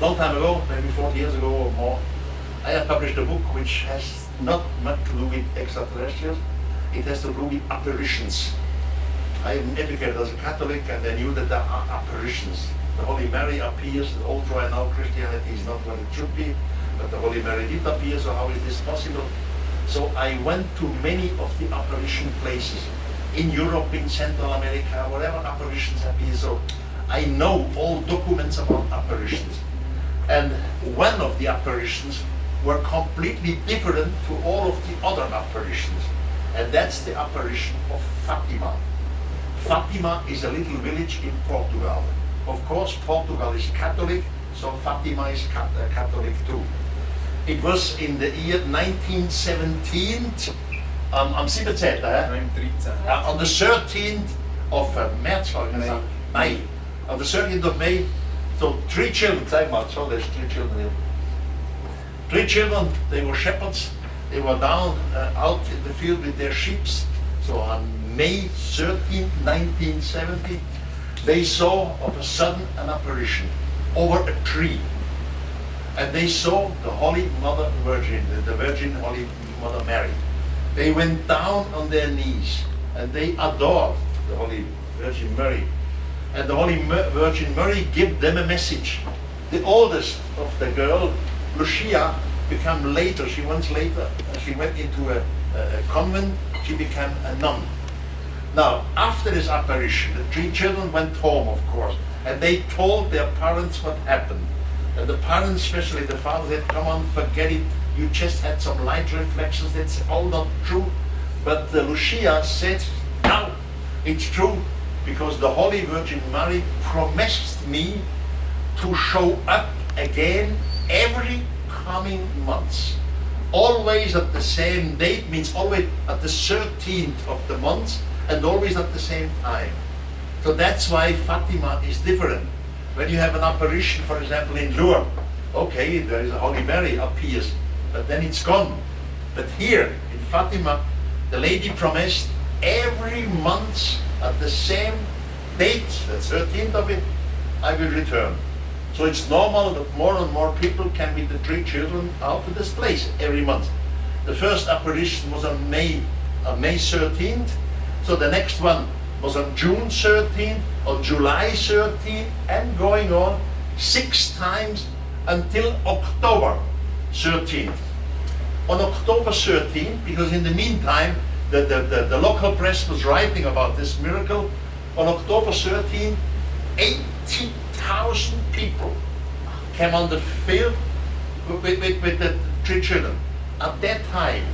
Long time ago, maybe 40 years ago or more, I have published a book which has not much to do with extraterrestrials. It has to do with apparitions. I am educated as a Catholic, and I knew that there are apparitions. The Holy Mary appears, although I know Christianity is not what it should be, but the Holy Mary did appear, so how is this possible? So I went to many of the apparition places, in Europe, in Central America, wherever apparitions appear, so I know all documents about apparitions. And one of the apparitions were completely different to all of the other apparitions, and that's the apparition of Fatima. Fatima is a little village in Portugal. Of course, Portugal is Catholic, so Fatima is Catholic too. It was in the year 1917, am 17. On the 13th of May. On the 13th of May, so 3 children, so there's 3 children here. 3 children, they were shepherds, they were down out in the field with their sheep. So on May 13, 1970, they saw of a sudden an apparition over a tree. And they saw the Holy Mother Virgin, the Virgin Holy Mother Mary. They went down on their knees and they adored the Holy Virgin Mary. And the Holy Virgin Mary gave them a message. The oldest of the girl, Lucia, became later, she went into a convent, she became a nun. Now, after this apparition, the 3 children went home, of course, and they told their parents what happened. And the parents, especially the father, said, come on, forget it, you just had some light reflections, that's all not true. But Lucia said, no, it's true, because the Holy Virgin Mary promised me to show up again every coming months. Always at the same date, means always at the 13th of the month, and always at the same time. So that's why Fatima is different. When you have an apparition, for example, in Lourdes, okay, there is a Holy Mary appears, but then it's gone. But here, in Fatima, the lady promised every month at the same date, the 13th of it, I will return. So it's normal that more and more people can with the 3 children out to this place every month. The first apparition was on May 13th, so the next one was on June 13th, on July 13th, and going on 6 times until October 13th. On October 13th, because in the meantime, the local press was writing about this miracle, on October 13th, 80,000 people came on the field with the 3 children. At that time,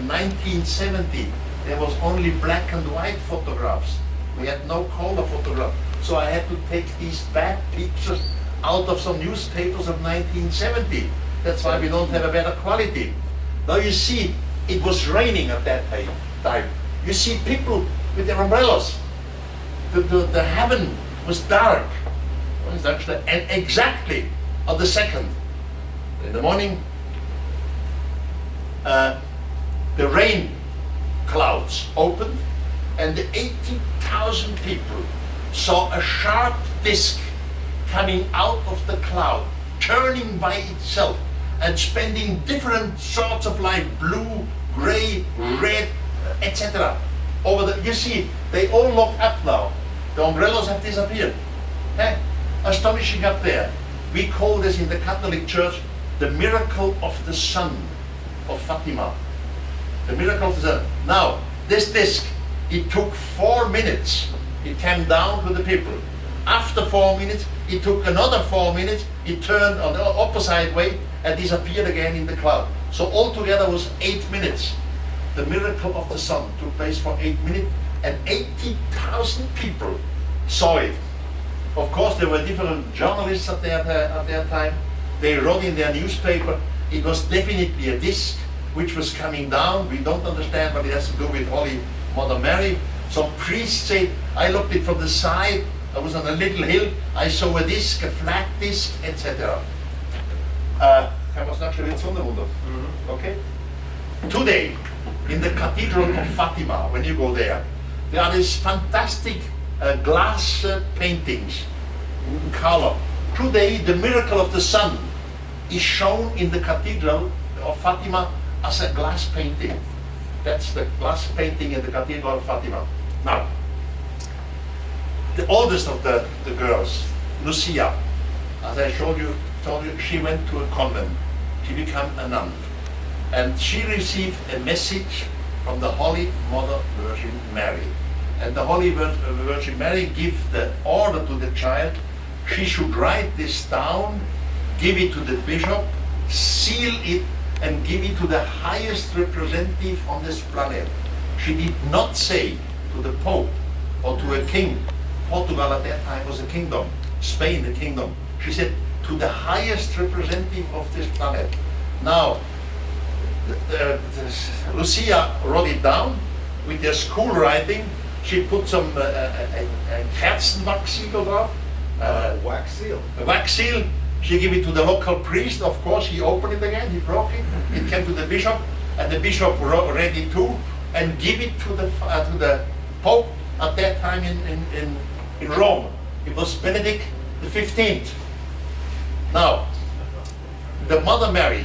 1970, there was only black and white photographs. We had no color photograph. So I had to take these bad pictures out of some newspapers of 1970. That's why we don't have a better quality. Now you see, it was raining at that time. You see people with their umbrellas. The heaven was dark. And exactly on the 2nd, in the morning, the rain clouds opened, and the 80,000 people saw a sharp disc coming out of the cloud, turning by itself, and spending different sorts of light, blue, gray, red, etc. Over the, you see, they all lock up now. The umbrellas have disappeared. Astonishing up there. We call this in the Catholic Church the miracle of the sun of Fatima. The miracle of the sun. Now, this disc, it took 4 minutes. It came down to the people. After 4 minutes, it took another 4 minutes. It turned on the opposite way and disappeared again in the cloud. So altogether was 8 minutes. The miracle of the sun took place for 8 minutes, and 80,000 people saw it. Of course, there were different journalists at their time. They wrote in their newspaper, it was definitely a disc which was coming down. We don't understand what it has to do with Holy Mother Mary. Some priests said, I looked it from the side, I was on a little hill, I saw a disc, a flat disc, etc. Kan man snacka lite sådana wunder? Okay? Today, in the Cathedral of Fatima, when you go there are these fantastic glass paintings in color. Today, the miracle of the sun is shown in the cathedral of Fatima as a glass painting. That's the glass painting in the cathedral of Fatima. Now, the oldest of the girls, Lucia, as I told you, she went to a convent. She became a nun. And she received a message from the Holy Mother Virgin Mary. And the Holy Virgin Mary gave the order to the child, she should write this down, give it to the bishop, seal it, and give it to the highest representative on this planet. She did not say to the Pope or to a king. Portugal at that time was a kingdom, Spain a kingdom. She said to the highest representative of this planet. Now, Lucia wrote it down with their school writing. She put some Herzenwachsiegel drauf. Wax seal. A wax seal. She gave it to the local priest. Of course, he opened it again. He broke it. It came to the bishop, and the bishop read it too, and gave it to the Pope at that time in Rome. It was Benedict the 15th. Now, the Mother Mary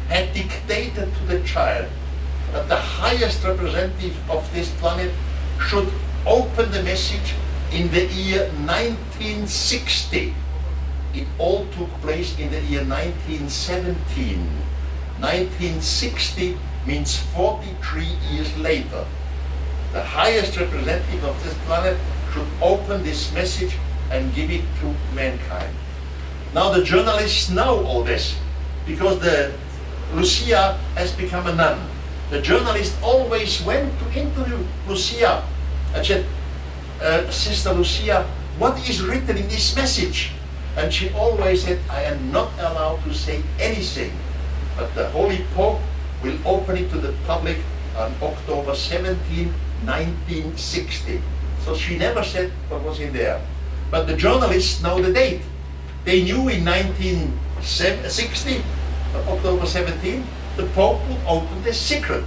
had dictated to the child that the highest representative of this planet should open the message in the year 1960. It all took place in the year 1917. 1960 means 43 years later. The highest representative of this planet should open this message and give it to mankind. Now the journalists know all this because Lucia has become a nun. The journalist always went to interview Lucia and said, Sister Lucia, what is written in this message? And she always said, I am not allowed to say anything, but the Holy Pope will open it to the public on October 17, 1960. So she never said what was in there. But the journalists know the date. They knew in 1960, October 17, the Pope would open the secret.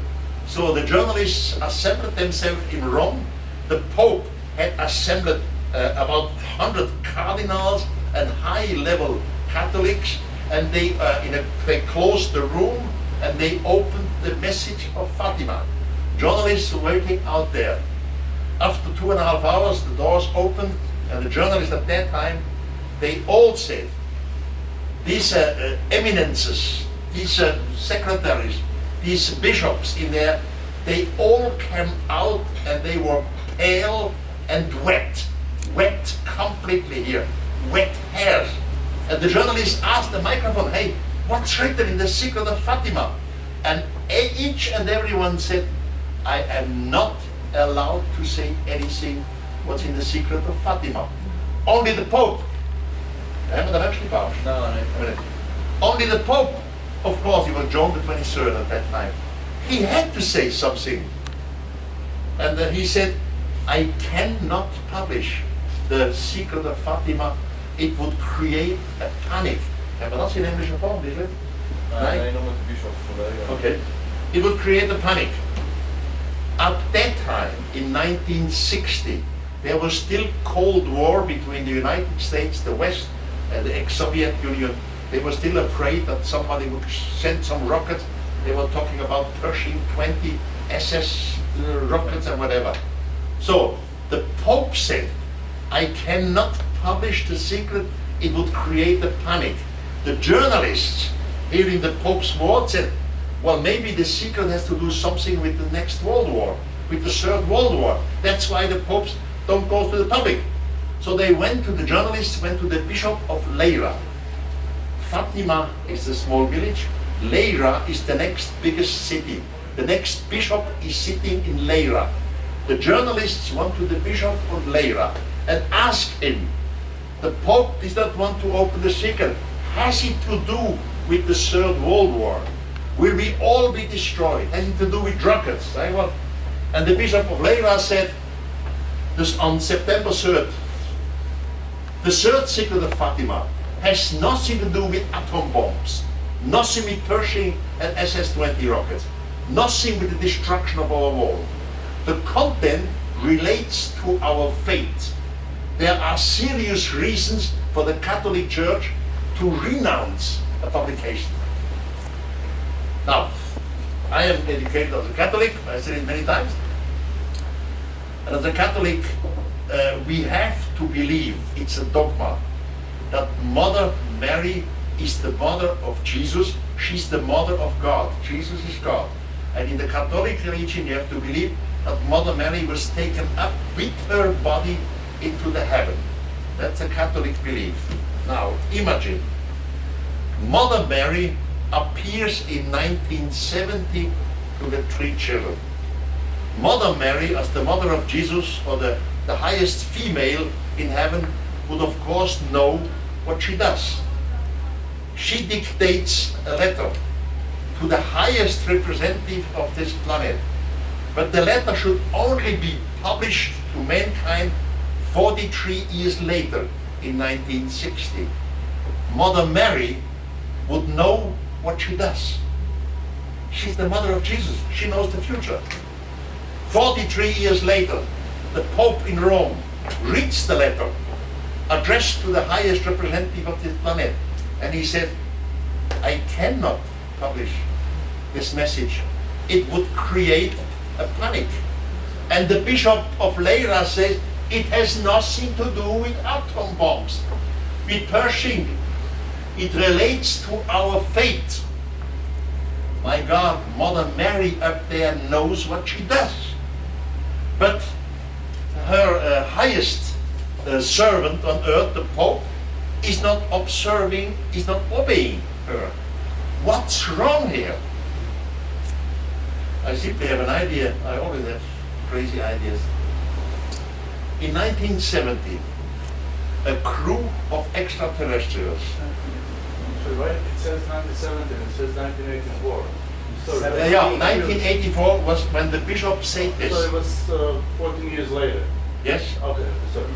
So the journalists assembled themselves in Rome. The Pope had assembled about 100 cardinals and high-level Catholics, and they closed the room and they opened the message of Fatima. Journalists were waiting out there. After 2.5 hours, the doors opened, and the journalists at that time, they all said, these eminences, these secretaries, these bishops in there, they all came out and they were pale and wet completely here, wet hairs. And the journalist asked the microphone, hey, what's written in the secret of Fatima? And each and everyone said, I am not allowed to say anything what's in the secret of Fatima. Only the Pope. Only the Pope, of course, he was John the 23rd at that time. He had to say something. And he said, I cannot publish the secret of Fatima. It would create a panic. Hebben we dat in Engelse vorm, is it? Nee, nog met de bisschop vandaag. Okay. It would create a panic. At that time, in 1960, there was still Cold War between the United States, the West, and the ex-Soviet Union. They were still afraid that somebody would send some rockets. They were talking about Pershing 20 SS rockets and whatever. So the Pope said, I cannot publish the secret, it would create a panic. The journalists, hearing the Pope's word, said, well, maybe the secret has to do something with the next World War, with the Third World War. That's why the popes don't go to the public. So they went to the journalists, went to the Bishop of Leyra. Fatima is the small village. Leyra is the next biggest city. The next bishop is sitting in Leyra. The journalists went to the Bishop of Leyra and asked him, the Pope does not want to open the secret. Has it to do with the Third World War? Will we all be destroyed? Has it to do with drunkards? And the Bishop of Leyra said, this on September 3rd, the third secret of Fatima has nothing to do with atom bombs, nothing with Pershing and SS-20 rockets, nothing with the destruction of our world. The content relates to our fate. there are serious reasons for the Catholic Church to renounce a publication. Now, I am educated as a Catholic, I said it many times, and as a Catholic, we have to believe, it's a dogma, that Mother Mary is the mother of Jesus, she's the mother of God, Jesus is God. And in the Catholic religion you have to believe that Mother Mary was taken up with her body into the heaven. That's a Catholic belief. Now, imagine, Mother Mary appears in 1970 to the 3 children. Mother Mary, as the mother of Jesus, or the highest female in heaven, would of course know what she does. She dictates a letter to the highest representative of this planet. But the letter should only be published to mankind 43 years later, in 1960. Mother Mary would know what she does. She's the mother of Jesus. She knows the future. 43 years later, the Pope in Rome reads the letter addressed to the highest representative of this planet, and he said, I cannot publish this message. It would create a panic. And the Bishop of Leyra says, it has nothing to do with atom bombs, with Pershing. It relates to our fate. My God, Mother Mary up there knows what she does. But her highest servant on earth, the Pope, is not observing, is not obeying her. What's wrong here? I simply have an idea. I always have crazy ideas. In 1970, a crew of extraterrestrials. So right, it says 1970, it says 1984. So Yeah, 1984 was when the bishop said this. So it was 14 years later. Yes? Okay, so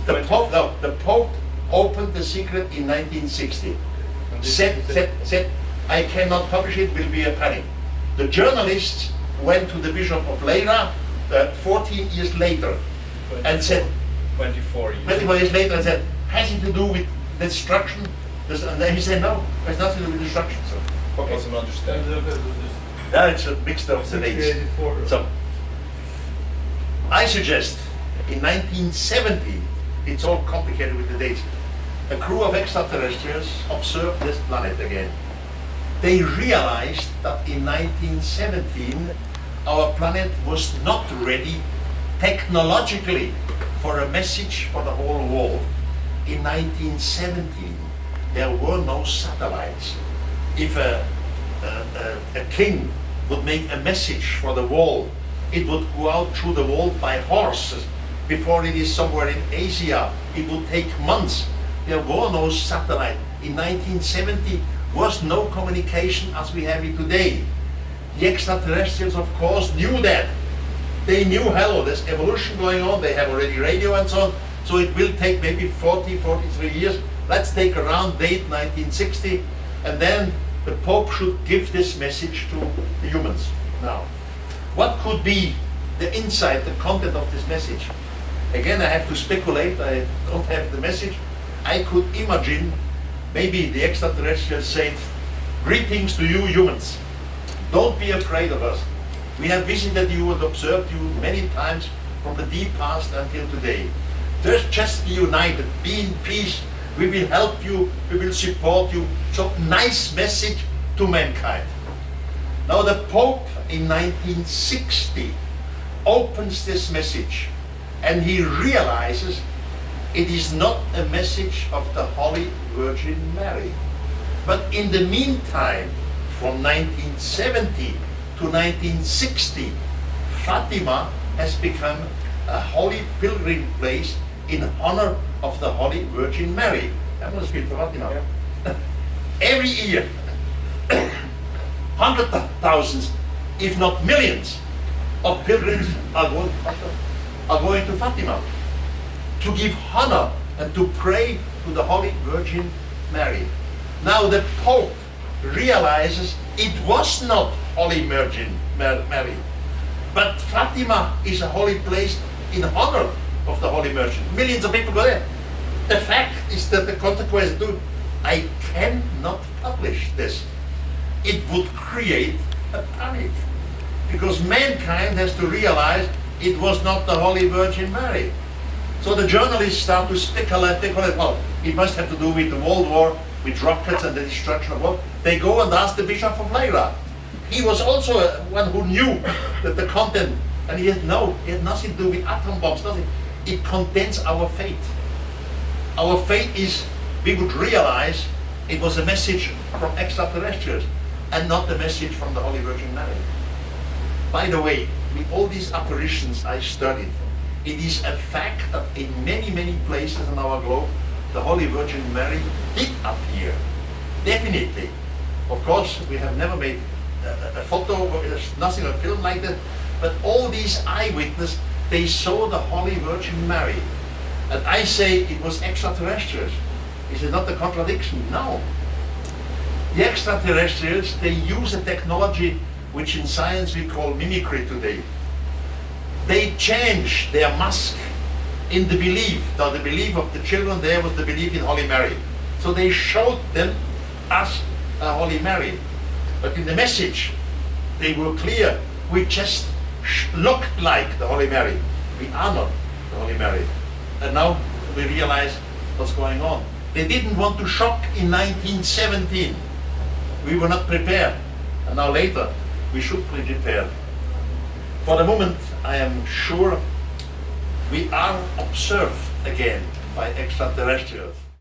The Pope opened the secret in 1960. Said, I cannot publish it, will be a panic. The journalists went to the Bishop of Leyra 14 years later and said, 24 years. 24 years later, and said, has it to do with destruction? And then he said, no, it has nothing to do with destruction. So, okay. Doesn't understand. That's a mixed up the dates. So, I suggest in 1970, it's all complicated with the dates, a crew of extraterrestrials observed this planet again. They realized that in 1917, our planet was not ready technologically for a message for the whole world. In 1917, there were no satellites. If a king would make a message for the world, it would go out through the world by horses. Before it is somewhere in Asia, it would take months. There were no satellite. In 1970, was no communication as we have it today. The extraterrestrials, of course, knew that. They knew, hello, there's evolution going on, they have already radio and so on, so it will take maybe 43 years. Let's take a round date, 1960, and then the Pope should give this message to the humans. Now, what could be the insight, the content of this message? Again, I have to speculate, I don't have the message. I could imagine maybe the extraterrestrials said, greetings to you humans. Don't be afraid of us. We have visited you and observed you many times from the deep past until today. Just be united, be in peace. We will help you, we will support you. So nice message to mankind. Now the Pope in 1960 opens this message and he realizes it is not a message of the Holy Virgin Mary. But in the meantime, from 1970 to 1960, Fatima has become a holy pilgrim place in honor of the Holy Virgin Mary. That must be Fatima. Yeah. Every year, hundreds of thousands, if not millions, of pilgrims are going to Fatima to give honor and to pray to the Holy Virgin Mary. Now the Pope realizes it was not Holy Virgin Mary, but Fatima is a holy place in honor of the Holy Virgin. Millions of people go there. The fact is that the consequence, I cannot publish this. It would create a panic, because mankind has to realize it was not the Holy Virgin Mary. So the journalists start to speculate, well, it must have to do with the World War, with rockets and the destruction of world. They go and ask the Bishop of Myra. He was also one who knew that the content, and he had nothing to do with atom bombs, nothing. It contains our fate. Our fate is, we would realize it was a message from extraterrestrials and not the message from the Holy Virgin Mary. By the way, with all these apparitions I studied, it is a fact that in many, many places on our globe, the Holy Virgin Mary did appear. Definitely. Of course, we have never made a photo, there's nothing, a film like that, but all these eyewitnesses, they saw the Holy Virgin Mary. And I say it was extraterrestrials. Is it not a contradiction? No. The extraterrestrials, they use a technology which in science we call mimicry today. They change their mask in the belief. Now the belief of the children there was the belief in Holy Mary. So they showed them as a Holy Mary. But in the message, they were clear. We just looked like the Holy Mary. We are not the Holy Mary. And now we realize what's going on. They didn't want to shock in 1917. We were not prepared. And now later, we should be prepared. For the moment, I am sure we are observed again by extraterrestrials.